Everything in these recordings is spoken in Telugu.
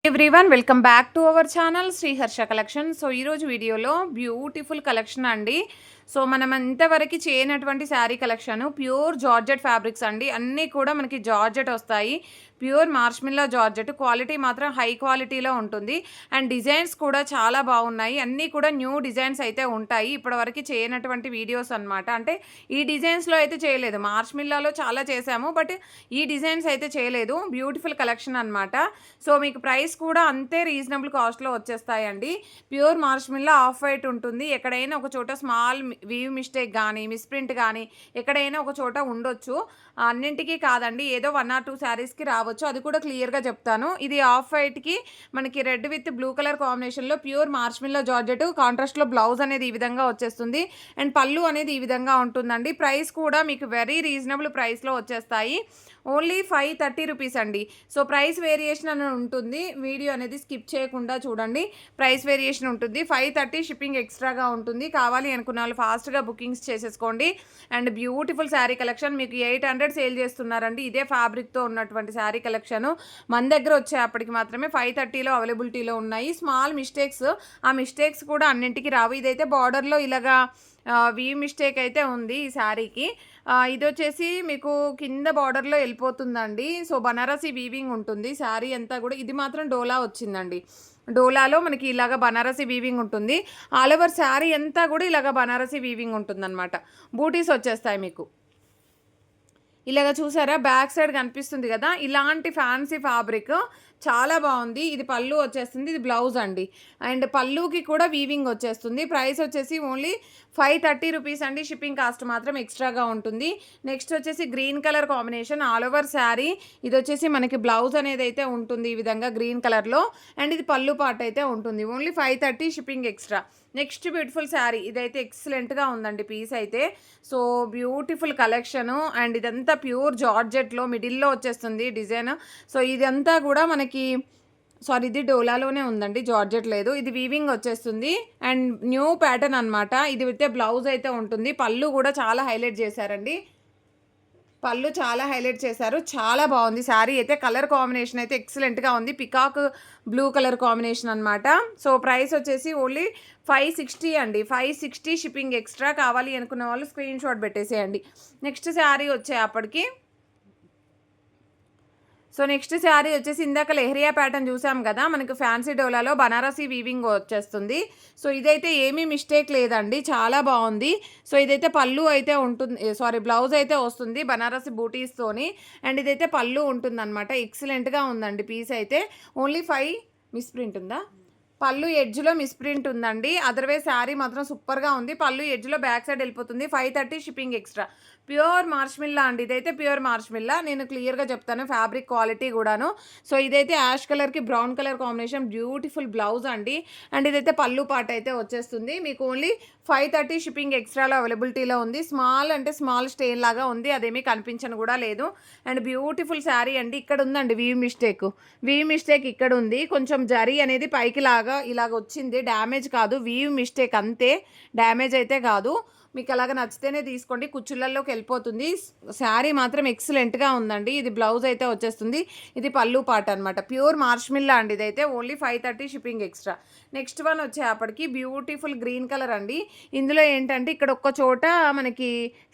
Everyone welcome back to our channel Sriharsha collection. So ఈరోజు వీడియోలో బ్యూటిఫుల్ కలెక్షన్ అండి. సో మనం ఇంతవరకు చేయనటువంటి sari collection pure georgette fabrics అండి. అన్నీ కూడా మనకి జార్జెట్ వస్తాయి. ప్యూర్ మార్ష్మిల్లా జార్జెట్ క్వాలిటీ మాత్రం హై క్వాలిటీలో ఉంటుంది. అండ్ డిజైన్స్ కూడా చాలా బాగున్నాయి. అన్నీ కూడా న్యూ డిజైన్స్ అయితే ఉంటాయి. ఇప్పటివరకు చేయనటువంటి వీడియోస్ అనమాట. అంటే ఈ డిజైన్స్లో అయితే చేయలేదు. మార్ష్మిల్లాలో చాలా చేసాము, బట్ ఈ డిజైన్స్ అయితే చేయలేదు. బ్యూటిఫుల్ కలెక్షన్ అనమాట. సో మీకు ప్రైస్ కూడా అంతే రీజనబుల్ కాస్ట్లో వచ్చేస్తాయండి. ప్యూర్ మార్ష్మిల్లా ఆఫ్ వైట్ ఉంటుంది. ఎక్కడైనా ఒక చోట స్మాల్ వీవ్ మిస్టేక్ కానీ మిస్ప్రింట్ కానీ ఎక్కడైనా ఒక చోట ఉండొచ్చు. అన్నింటికి కాదండి, ఏదో 1 or 2 శారీస్కి రావచ్చు. అది కూడా క్లియర్గా చెప్తాను. ఇది ఆఫ్ వైట్కి మనకి రెడ్ విత్ బ్లూ కలర్ కాంబినేషన్లో ప్యూర్ మార్ష్మిల్లా జార్జెట్ కాంట్రాస్ట్లో బ్లౌజ్ అనేది ఈ విధంగా వచ్చేస్తుంది. అండ్ పళ్ళు అనేది ఈ విధంగా ఉంటుందండి. ప్రైస్ కూడా మీకు వెరీ రీజనబుల్ ప్రైస్లో వచ్చేస్తాయి. ఓన్లీ 530 రూపీస్ అండి. సో ప్రైస్ వేరియేషన్ అని ఉంటుంది. వీడియో అనేది స్కిప్ చేయకుండా చూడండి. ప్రైస్ వేరియేషన్ ఉంటుంది. 530 షిప్పింగ్ ఎక్స్ట్రాగా ఉంటుంది. కావాలి అనుకున్న వాళ్ళు ఫాస్ట్గా బుకింగ్స్ చేసేసుకోండి. అండ్ బ్యూటిఫుల్ శారీ కలెక్షన్ మీకు 800 సేల్ చేస్తున్నారండి. ఇదే ఫ్యాబ్రిక్తో ఉన్నటువంటి శారీ కలెక్షన్ మన దగ్గర వచ్చేప్పటికి మాత్రమే 530లో అవైలబిలిటీలో ఉన్నాయి. స్మాల్ మిస్టేక్స్, ఆ మిస్టేక్స్ కూడా అన్నింటికి రావు. ఇదైతే బార్డర్లో ఇలాగా వీవ్ మిస్టేక్ అయితే ఉంది ఈ శారీకి. ఇది వచ్చేసి మీకు కింద బార్డర్లో వెళ్ళిపోతుందండి. సో బనారసి వీవింగ్ ఉంటుంది శారీ అంతా కూడా. ఇది మాత్రం డోలా వచ్చిందండి. డోలాలో మనకి ఇలాగ బనారసి వీవింగ్ ఉంటుంది. ఆల్ ఓవర్ శారీ అంతా కూడా ఇలాగ బనారసి వీవింగ్ ఉంటుందన్నమాట. బూటీస్ వచ్చేస్తాయి మీకు. ఇలాగ చూసారా, బ్యాక్ సైడ్ కనిపిస్తుంది కదా, ఇలాంటి ఫ్యాన్సీ ఫ్యాబ్రిక్ చాలా బాగుంది. ఇది పళ్ళు వచ్చేస్తుంది, ఇది బ్లౌజ్ అండి. అండ్ పళ్ళుకి కూడా వీవింగ్ వచ్చేస్తుంది. ప్రైస్ వచ్చేసి ఓన్లీ 530 రూపీస్ అండి. షిప్పింగ్ కాస్ట్ మాత్రం ఎక్స్ట్రాగా ఉంటుంది. నెక్స్ట్ వచ్చేసి green colour combination all over sari. ఇది వచ్చేసి మనకి బ్లౌజ్ అనేది అయితే ఉంటుంది ఈ విధంగా గ్రీన్ కలర్లో. అండ్ ఇది పళ్ళు పార్ట్ అయితే ఉంటుంది. Only 530 shipping extra. Next beautiful sari, ఇదైతే ఎక్సలెంట్గా ఉందండి పీస్ అయితే. So beautiful collection. అండ్ ఇదంతా ప్యూర్ జార్జెట్లో మిడిల్లో వచ్చేస్తుంది డిజైన్. సో ఇదంతా కూడా మనకి ఇది డోలాలోనే ఉందండి, జార్జెట్ లేదు. ఇది వీవింగ్ వచ్చేస్తుంది అండ్ న్యూ ప్యాటర్న్ అనమాట. ఇది అయితే బ్లౌజ్ అయితే ఉంటుంది. పళ్ళు కూడా చాలా హైలైట్ చేశారండి. పళ్ళు చాలా హైలైట్ చేశారు. చాలా బాగుంది శారీ అయితే. కలర్ కాంబినేషన్ అయితే ఎక్సలెంట్గా ఉంది. పికాక్ బ్లూ కలర్ కాంబినేషన్ అనమాట. సో ప్రైస్ వచ్చేసి ఓన్లీ 560 అండి. 560 షిప్పింగ్ ఎక్స్ట్రా. కావాలి అనుకున్న వాళ్ళు స్క్రీన్ షాట్ పెట్టేసేయండి. నెక్స్ట్ శారీ వచ్చేప్పటికి నెక్స్ట్ శారీ వచ్చేసి ఇందాక లెహరియా ప్యాటర్న్ చూసాం కదా, మనకు ఫ్యాన్సీ డోలాలో బనారసీ వీవింగ్ వచ్చేస్తుంది. సో ఇదైతే ఏమీ మిస్టేక్ లేదండి, చాలా బాగుంది. సో ఇదైతే పళ్ళు అయితే ఉంటుంది, బ్లౌజ్ అయితే వస్తుంది బనారసీ బూటీస్తోని. అండ్ ఇదైతే పళ్ళు ఉంటుందన్నమాట. ఎక్సలెంట్గా ఉందండి పీస్ అయితే. ఓన్లీ 5 మిస్ప్రింట్ ఉందా, పళ్ళు ఎడ్జ్లో మిస్ప్రింట్ ఉందండి. అదర్వైజ్ శారీ మాత్రం సూపర్గా ఉంది. పళ్ళు ఎడ్జ్లో బ్యాక్ సైడ్ వెళ్ళిపోతుంది. 530 షిప్పింగ్ ఎక్స్ట్రా. ప్యూర్ మార్ష్మిల్లా అండి. ఇదైతే ప్యూర్ మార్ష్మిల్లా. నేను క్లియర్గా చెప్తాను ఫ్యాబ్రిక్ క్వాలిటీ కూడాను. సో ఇదైతే యాష్ కలర్కి brown colour combination, beautiful blouse అండి. అండ్ ఇదైతే పళ్ళు పార్ట్ అయితే వచ్చేస్తుంది. మీకు ఓన్లీ 530 షిప్పింగ్ ఎక్స్ట్రాలో అవైలబిలిటీలో ఉంది. స్మాల్ అంటే స్మాల్ స్టెయిన్ లాగా ఉంది, అదేమీ కనిపించను కూడా లేదు. అండ్ బ్యూటిఫుల్ శారీ అండి. ఇక్కడ ఉందండి వీవ్ మిస్టేక్ ఇక్కడ ఉంది. కొంచెం జరీ అనేది పైకి లాగా ఇలాగ వచ్చింది. డ్యామేజ్ కాదు, వీవ్ మిస్టేక్ అంతే, డ్యామేజ్ అయితే కాదు. మీకు అలాగ నచ్చితేనే తీసుకోండి, కుచ్చులలోకి వెళ్ళిపోతుంది. శారీ మాత్రం ఎక్సలెంట్గా ఉందండి. ఇది బ్లౌజ్ అయితే వచ్చేస్తుంది. ఇది పళ్ళు పార్ట్ అనమాట. ప్యూర్ మార్ష్మిల్లా అండి. ఇదైతే only 530 shipping extra. Next one వచ్చేప్పటికి బ్యూటిఫుల్ గ్రీన్ కలర్ అండి. ఇందులో ఏంటంటే ఇక్కడ ఒక్క చోట మనకి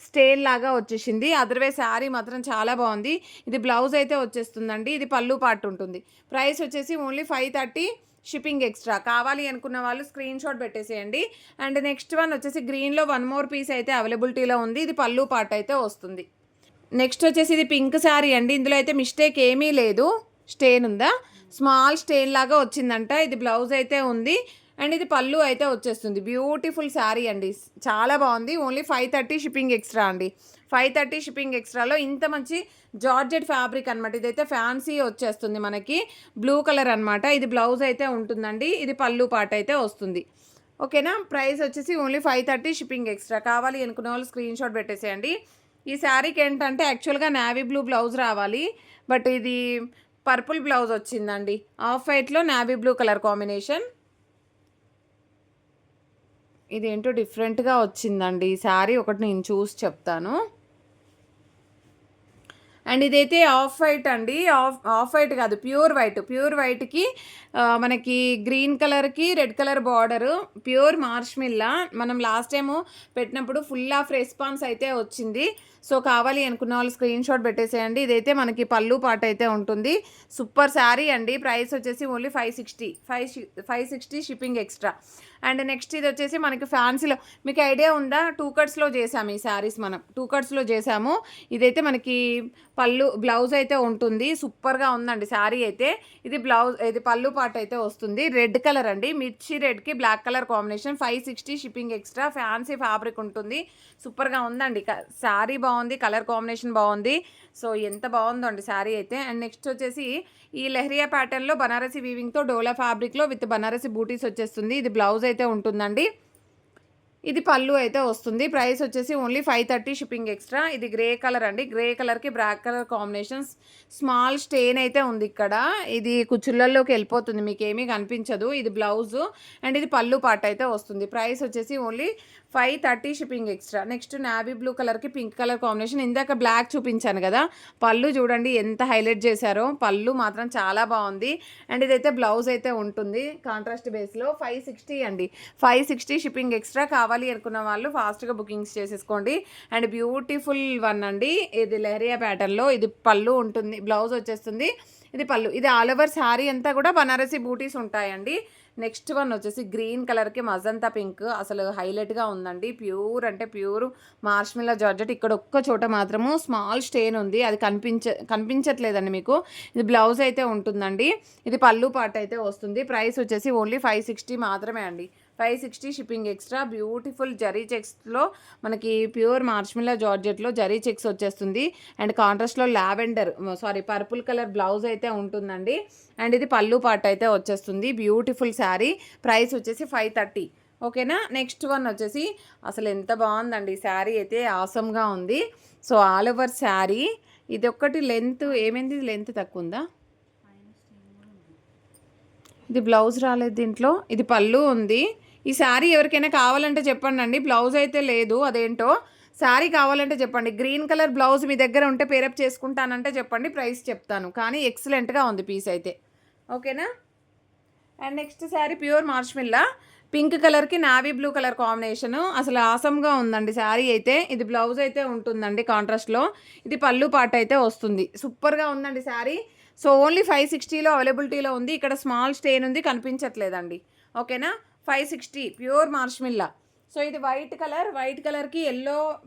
స్టెయిన్ లాగా వచ్చేసింది. అదర్వైజ్ శారీ మాత్రం చాలా బాగుంది. ఇది బ్లౌజ్ అయితే వచ్చేస్తుందండి. ఇది పళ్ళు పార్ట్ ఉంటుంది. ప్రైస్ వచ్చేసి ఓన్లీ 530 షిప్పింగ్ ఎక్స్ట్రా. కావాలి అనుకున్న వాళ్ళు స్క్రీన్ షాట్ పెట్టేసేయండి. అండ్ నెక్స్ట్ వన్ వచ్చేసి గ్రీన్లో 1 more పీస్ అయితే అవైలబిలిటీలో ఉంది. ఇది పళ్ళు పార్ట్ అయితే వస్తుంది. నెక్స్ట్ వచ్చేసి ఇది పింక్ శారీ అండి. ఇందులో అయితే మిస్టేక్ ఏమీ లేదు. స్టెయిన్ ఉందా, స్మాల్ స్టెయిన్ లాగా వచ్చిందంట. ఇది బ్లౌజ్ అయితే ఉంది అండ్ ఇది పళ్ళు అయితే వచ్చేస్తుంది. బ్యూటిఫుల్ శారీ అండి, చాలా బాగుంది. ఓన్లీ 530 షిప్పింగ్ ఎక్స్ట్రా అండి. 530 షిప్పింగ్ ఎక్స్ట్రాలో ఇంత మంచి జార్జెట్ ఫ్యాబ్రిక్ అనమాట. ఇదైతే ఫ్యాన్సీ వచ్చేస్తుంది మనకి, బ్లూ కలర్ అనమాట. ఇది బ్లౌజ్ అయితే ఉంటుందండి. ఇది పళ్ళు పార్ట్ అయితే వస్తుంది. ఓకేనా. ప్రైస్ వచ్చేసి ఓన్లీ 530 షిప్పింగ్ ఎక్స్ట్రా. కావాలి అనుకున్న వాళ్ళు స్క్రీన్ షాట్ పెట్టేసేయండి. ఈ శారీకి ఏంటంటే యాక్చువల్గా నేవీ బ్లూ బ్లౌజ్ రావాలి, బట్ ఇది పర్పుల్ బ్లౌజ్ వచ్చిందండి. ఆఫ్ వైట్లో నేవీ బ్లూ కలర్ కాంబినేషన్. ఇదేంటో డిఫరెంట్గా వచ్చిందండి ఈ శారీ. ఒకటి నేను చూసి చెప్తాను. అండ్ ఇదైతే ఆఫ్ వైట్ అండి. ఆఫ్ వైట్ కాదు, ప్యూర్ వైట్. ప్యూర్ వైట్‌కి మనకి గ్రీన్ కలర్‌కి రెడ్ కలర్ బార్డరు. ప్యూర్ మార్ష్‌మిల్లా. మనం లాస్ట్ టైము పెట్టినప్పుడు ఫుల్ ఆఫ్ రెస్పాన్స్ అయితే వచ్చింది. సో, కావాలి అనుకున్న వాళ్ళు స్క్రీన్‌షాట్ పెట్టేసేయండి. ఇదైతే మనకి పళ్ళు పాట అయితే ఉంటుంది. సూపర్ శారీ అండి. ప్రైస్ వచ్చేసి only 560. 560 shipping extra. And next ఇది వచ్చేసి మనకి ఫ్యాన్సీలో మీకు ఐడియా ఉందా? 2 కట్స్‌లో చేసాము ఈ శారీస్ మనం. 2 కట్స్‌లో చేసాము. ఇదైతే మనకి బ్లౌజ్ అయితే ఉంటుంది. సూపర్‌గా ఉందండి శారీ అయితే. ఇది పళ్ళు పాట అయితే వస్తుంది. రెడ్ కలర్ అండి. మిర్చి రెడ్‌కి black colour combination. 560 shipping extra. Fancy fabric ఉంటుంది. సూపర్‌గా ఉందండి. శారీ బాగుంది, కలర్ కాంబినేషన్ బాగుంది. సో, ఎంత బాగుందో అండి శారీ అయితే. అండ్ నెక్స్ట్ వచ్చేసి ఈ లెహరియా ప్యాటర్న్లో బనారసి వీవింగ్తో డోలా ఫ్యాబ్రిక్లో విత్ బనారసి బూటీస్ వచ్చేస్తుంది. ఇది బ్లౌజ్ అయితే ఉంటుందండి. ఇది పళ్ళు అయితే వస్తుంది. ప్రైస్ వచ్చేసి ఓన్లీ 530 షిప్పింగ్ ఎక్స్ట్రా. ఇది గ్రే కలర్ అండి. గ్రే కలర్‌కి black colour combinations. Small stain అయితే ఉంది ఇక్కడ. ఇది కుచ్చుళ్ళలోకి వెళ్ళిపోతుంది, మీకేమీ కనిపించదు. ఇది బ్లౌజు అండ్ ఇది పళ్ళు పార్ట్ అయితే వస్తుంది. ప్రైస్ వచ్చేసి only 530 shipping extra. Next navy blue కలర్‌కి పింక్ కలర్ కాంబినేషన్. ఇందాక బ్లాక్ చూపించాను కదా, పళ్ళు చూడండి ఎంత హైలైట్ చేశారో. పళ్ళు మాత్రం చాలా బాగుంది. అండ్ ఇదైతే బ్లౌజ్ అయితే ఉంటుంది కాంట్రాస్ట్ బేస్లో. 560 అండి. 560 షిప్పింగ్ ఎక్స్ట్రా. కావాలి అనుకున్న వాళ్ళు ఫాస్ట్గా బుకింగ్స్ చేసేసుకోండి. అండ్ బ్యూటిఫుల్ వన్ అండి. ఇది లెహరియా ప్యాటర్న్లో. ఇది పళ్ళు ఉంటుంది, బ్లౌజ్ వచ్చేస్తుంది. ఇది పళ్ళు. ఇది ఆల్ ఓవర్ శారీ అంతా కూడా బనారసి బూటీస్ ఉంటాయండి. నెక్స్ట్ వన్ వచ్చేసి గ్రీన్ కలర్‌కి మజంతా పింక్. అసలు హైలైట్‌గా ఉందండి. ప్యూర్ అంటే ప్యూర్ మార్ష్‌మెల్లో జార్జెట్. ఇక్కడ ఒక్క చోట మాత్రము స్మాల్ స్టెయిన్ ఉంది. అది కనిపించట్లేదండి మీకు. ఇది బ్లౌజ్ అయితే ఉంటుందండి. ఇది పళ్ళు పార్ట్ అయితే వస్తుంది. ప్రైస్ వచ్చేసి ఓన్లీ 560 మాత్రమే అండి. 560 షిప్పింగ్ ఎక్స్ట్రా. బ్యూటిఫుల్ జరీ చెక్స్లో మనకి ప్యూర్ మార్ష్‌మెల్లో జార్జెట్లో జరీ చెక్స్ వచ్చేస్తుంది. అండ్ కాంట్రాస్ట్లో పర్పుల్ కలర్ బ్లౌజ్ అయితే ఉంటుందండి. అండ్ ఇది పళ్ళు పార్ట్ అయితే వచ్చేస్తుంది. బ్యూటిఫుల్ శారీ. ప్రైస్ వచ్చేసి 530. ఓకేనా. నెక్స్ట్ వన్ వచ్చేసి అసలు ఎంత బాగుందండి శారీ అయితే. ఆసమ్గా ఉంది. So, all over sari. ఇది ఒక్కటి లెంత్ ఏమైంది, లెంత్ తక్కువ ఉందా? ఇది బ్లౌజ్ రాలేదు దీంట్లో. ఇది పళ్ళు ఉంది. ఈ శారీ ఎవరికైనా కావాలంటే చెప్పండి అండి. బ్లౌజ్ అయితే లేదు, అదేంటో. శారీ కావాలంటే చెప్పండి. గ్రీన్ కలర్ బ్లౌజ్ మీ దగ్గర ఉంటే పేరప్ చేసుకుంటానంటే చెప్పండి, ప్రైస్ చెప్తాను. కానీ ఎక్సలెంట్గా ఉంది పీస్ అయితే. ఓకేనా. And next sari pure మార్ష్‌మెల్లో. Pink కలర్‌కి నావీ బ్లూ కలర్ కాంబినేషను. అసలు ఆసమ్గా ఉందండి శారీ అయితే. ఇది బ్లౌజ్ అయితే ఉంటుందండి కాంట్రాస్ట్లో. ఇది పళ్ళు పార్ట్ అయితే వస్తుంది. సూపర్గా ఉందండి శారీ. సో, ఓన్లీ 560లో అవైలబిలిటీలో ఉంది. ఇక్కడ స్మాల్ స్టెయిన్ ఉంది, కనిపించట్లేదండి. ఓకేనా. 560 ప్యూర్ మార్ష్‌మెల్లో. సో, ఇది వైట్ కలర్‌కి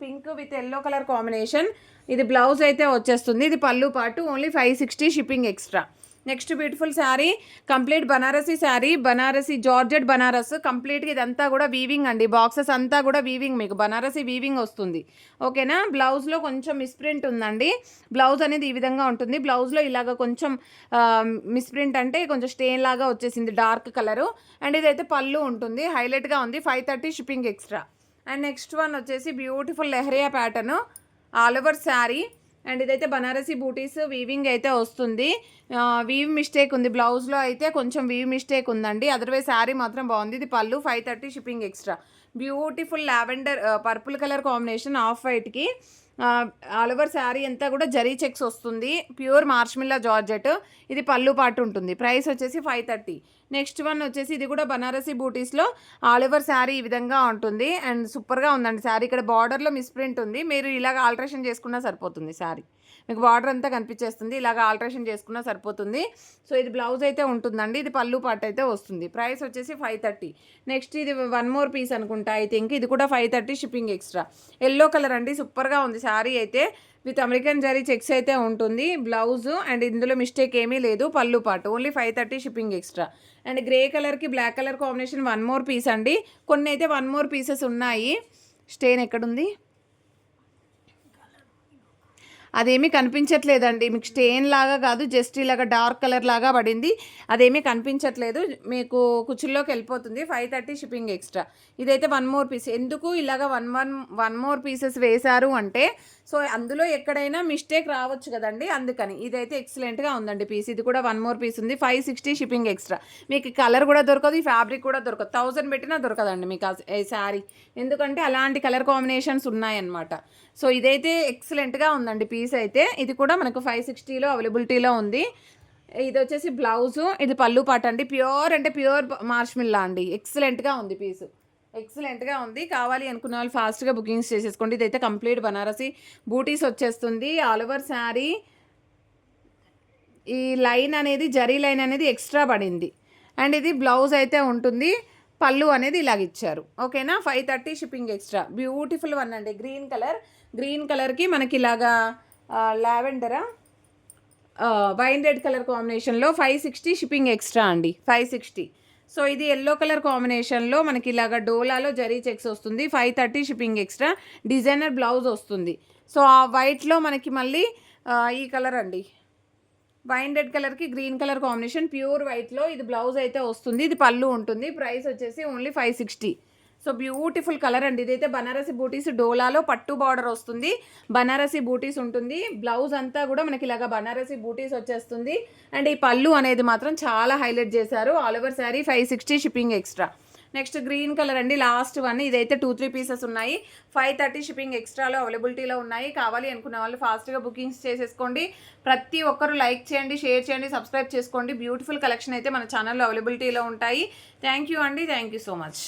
pink with yellow colour combination. ఇది బ్లౌజ్ అయితే వచ్చేస్తుంది. ఇది పళ్ళు part. Only 560 shipping extra. Next beautiful sari. Complete Banarasi sari. Banarasi georgette Banaras. కంప్లీట్గా ఇదంతా కూడా వీవింగ్ అండి. బాక్సెస్ అంతా కూడా వీవింగ్, మీకు బనారసీ వీవింగ్ వస్తుంది. ఓకేనా. బ్లౌజ్లో కొంచెం మిస్ప్రింట్ ఉందండి. బ్లౌజ్ అనేది ఈ విధంగా ఉంటుంది. బ్లౌజ్లో ఇలాగ కొంచెం మిస్ప్రింట్ అంటే కొంచెం స్టెయిన్ లాగా వచ్చేసింది, డార్క్ కలరు. అండ్ ఇదైతే పళ్ళు ఉంటుంది. హైలైట్గా ఉంది. 530 shipping extra. And next one వచ్చేసి beautiful leheriya pattern all over sari. And ఇదైతే బనారసీ బూటీస్ వీవింగ్ అయితే వస్తుంది. వీవ్ మిస్టేక్ ఉంది బ్లౌజ్లో అయితే, కొంచెం వీవ్ మిస్టేక్ ఉందండి. అదర్వైజ్ శారీ మాత్రం బాగుంది. ఇది pallu. 530 shipping extra. Beautiful purple colour combination off వైట్కి. ఆల్ ఓవర్ శారీ అంతా కూడా జరీ చెక్స్ వస్తుంది. Pure marshmallow georgette. ఇది పళ్ళు పాటు ఉంటుంది. ప్రైస్ వచ్చేసి 530. నెక్స్ట్ వన్ వచ్చేసి ఇది కూడా బనారసీ బూటీస్లో ఆల్ ఓవర్ శారీ ఈ విధంగా ఉంటుంది. అండ్ సూపర్గా ఉందండి శారీ. ఇక్కడ బార్డర్లో మిస్ప్రింట్ ఉంది. మీరు ఇలాగ ఆల్ట్రేషన్ చేసుకున్నా సరిపోతుంది శారీ. మీకు బార్డర్ అంతా కనిపించేస్తుంది. ఇలాగ ఆల్ట్రేషన్ చేసుకున్నా సరిపోతుంది. సో, ఇది బ్లౌజ్ అయితే ఉంటుందండి. ఇది పళ్ళు పార్ట్ అయితే వస్తుంది. ప్రైస్ వచ్చేసి 530. నెక్స్ట్ ఇది వన్ మోర్ పీస్ అనుకుంటా ఐ థింక్. ఇది కూడా 530 షిప్పింగ్ ఎక్స్ట్రా. ఎల్లో కలర్ అండి. సూపర్గా ఉంది శారీ అయితే. విత్ అమెరికన్ జరీ చెక్స్ అయితే ఉంటుంది బ్లౌజ్. అండ్ ఇందులో మిస్టేక్ ఏమీ లేదు. Pallu part. Only 530 shipping extra. And grey కలర్కి black colour combination one more piece అండి. కొన్ని అయితే వన్ మోర్ పీసెస్ ఉన్నాయి. స్టెయిన్ ఎక్కడుంది, అదేమీ కనిపించట్లేదండి. మీకు స్టెయిన్ లాగా కాదు, జస్ట్ ఇలాగ డార్క్ కలర్ లాగా పడింది. అదేమీ కనిపించట్లేదు, మీకు కుచ్చుల్లోకి వెళ్ళిపోతుంది. 530 షిప్పింగ్ ఎక్స్ట్రా. ఇదైతే వన్ మోర్ పీస్. ఎందుకు ఇలాగ వన్ మోర్ పీసెస్ వేశారు అంటే, సో అందులో ఎక్కడైనా మిస్టేక్ రావచ్చు కదండి, అందుకని. ఇదైతే ఎక్సలెంట్గా ఉందండి పీస్. ఇది కూడా వన్ మోర్ పీస్ ఉంది. 560 షిప్పింగ్ ఎక్స్ట్రా. మీకు కలర్ కూడా దొరకదు, ఈ ఫ్యాబ్రిక్ కూడా దొరకదు. 1000 పెట్టినా దొరకదండి మీకు ఈ శారీ. ఎందుకంటే అలాంటి కలర్ కాంబినేషన్స్ ఉన్నాయన్నమాట. సో ఇదైతే ఎక్సలెంట్గా ఉందండి పీస్. పీస్ అయితే. ఇది కూడా మనకు 560లో అవైలబిలిటీలో ఉంది. ఇది వచ్చేసి బ్లౌజు, ఇది పళ్ళు పాట అండి. ప్యూర్ అంటే ప్యూర్ మార్ష్మిల్లా అండి. ఎక్సలెంట్గా ఉంది పీసు, ఎక్సలెంట్గా ఉంది. కావాలి అనుకున్న వాళ్ళు ఫాస్ట్గా బుకింగ్స్ చేసేసుకోండి. ఇదైతే కంప్లీట్ బనారసి బూటీస్ వచ్చేస్తుంది. ఆల్ ఓవర్ శారీ ఈ లైన్ అనేది జరీ లైన్ అనేది ఎక్స్ట్రా పడింది. అండ్ ఇది బ్లౌజ్ అయితే ఉంటుంది. పళ్ళు అనేది ఇలాగ ఇచ్చారు. ఓకేనా, 530 షిప్పింగ్ ఎక్స్ట్రా. బ్యూటిఫుల్ వన్ అండి. గ్రీన్ కలర్కి మనకి ఇలాగా లావెండరా వైన్ రెడ్ కలర్ కాంబినేషన్లో 560 షిప్పింగ్ ఎక్స్ట్రా అండి. 560. సో ఇది ఎల్లో కలర్ కాంబినేషన్లో మనకి ఇలాగ డోలాలో జరీ చెక్స్ వస్తుంది. 530 షిప్పింగ్ ఎక్స్ట్రా. డిజైనర్ బ్లౌజ్ వస్తుంది. సో ఆ వైట్లో మనకి మళ్ళీ ఈ కలర్ అండి, వైన్ రెడ్ కలర్కి గ్రీన్ కలర్ కాంబినేషన్, ప్యూర్ వైట్లో ఇది బ్లౌజ్ అయితే వస్తుంది. ఇది పళ్ళు ఉంటుంది. ప్రైస్ వచ్చేసి ఓన్లీ 560. సో బ్యూటిఫుల్ కలర్ అండి. ఇదైతే బనారసి బూటీస్ డోలాలో పట్టు బార్డర్ వస్తుంది. బనారసి బూటీస్ ఉంటుంది. బ్లౌజ్ అంతా కూడా మనకి ఇలాగా బనారసి బూటీస్ వచ్చేస్తుంది. అండ్ ఈ పళ్ళు అనేది మాత్రం చాలా హైలైట్ చేశారు. All over sari 560 shipping extra. Next green colour అండి, లాస్ట్ వన్. ఇదైతే 2-3 పీసెస్ ఉన్నాయి. 530 షిప్పింగ్ ఎక్స్ట్రాలో అవైలబిలిటీలో ఉన్నాయి. కావాలి అనుకున్న వాళ్ళు ఫాస్ట్గా బుకింగ్స్ చేసేసుకోండి. ప్రతి ఒక్కరు లైక్ చేయండి, షేర్ చేయండి, సబ్స్క్రైబ్ చేసుకోండి. బ్యూటిఫుల్ కలెక్షన్ అయితే మన ఛానల్లో అవైలబిలిటీలో ఉంటాయి. థ్యాంక్ యూ అండి. Thank you so much.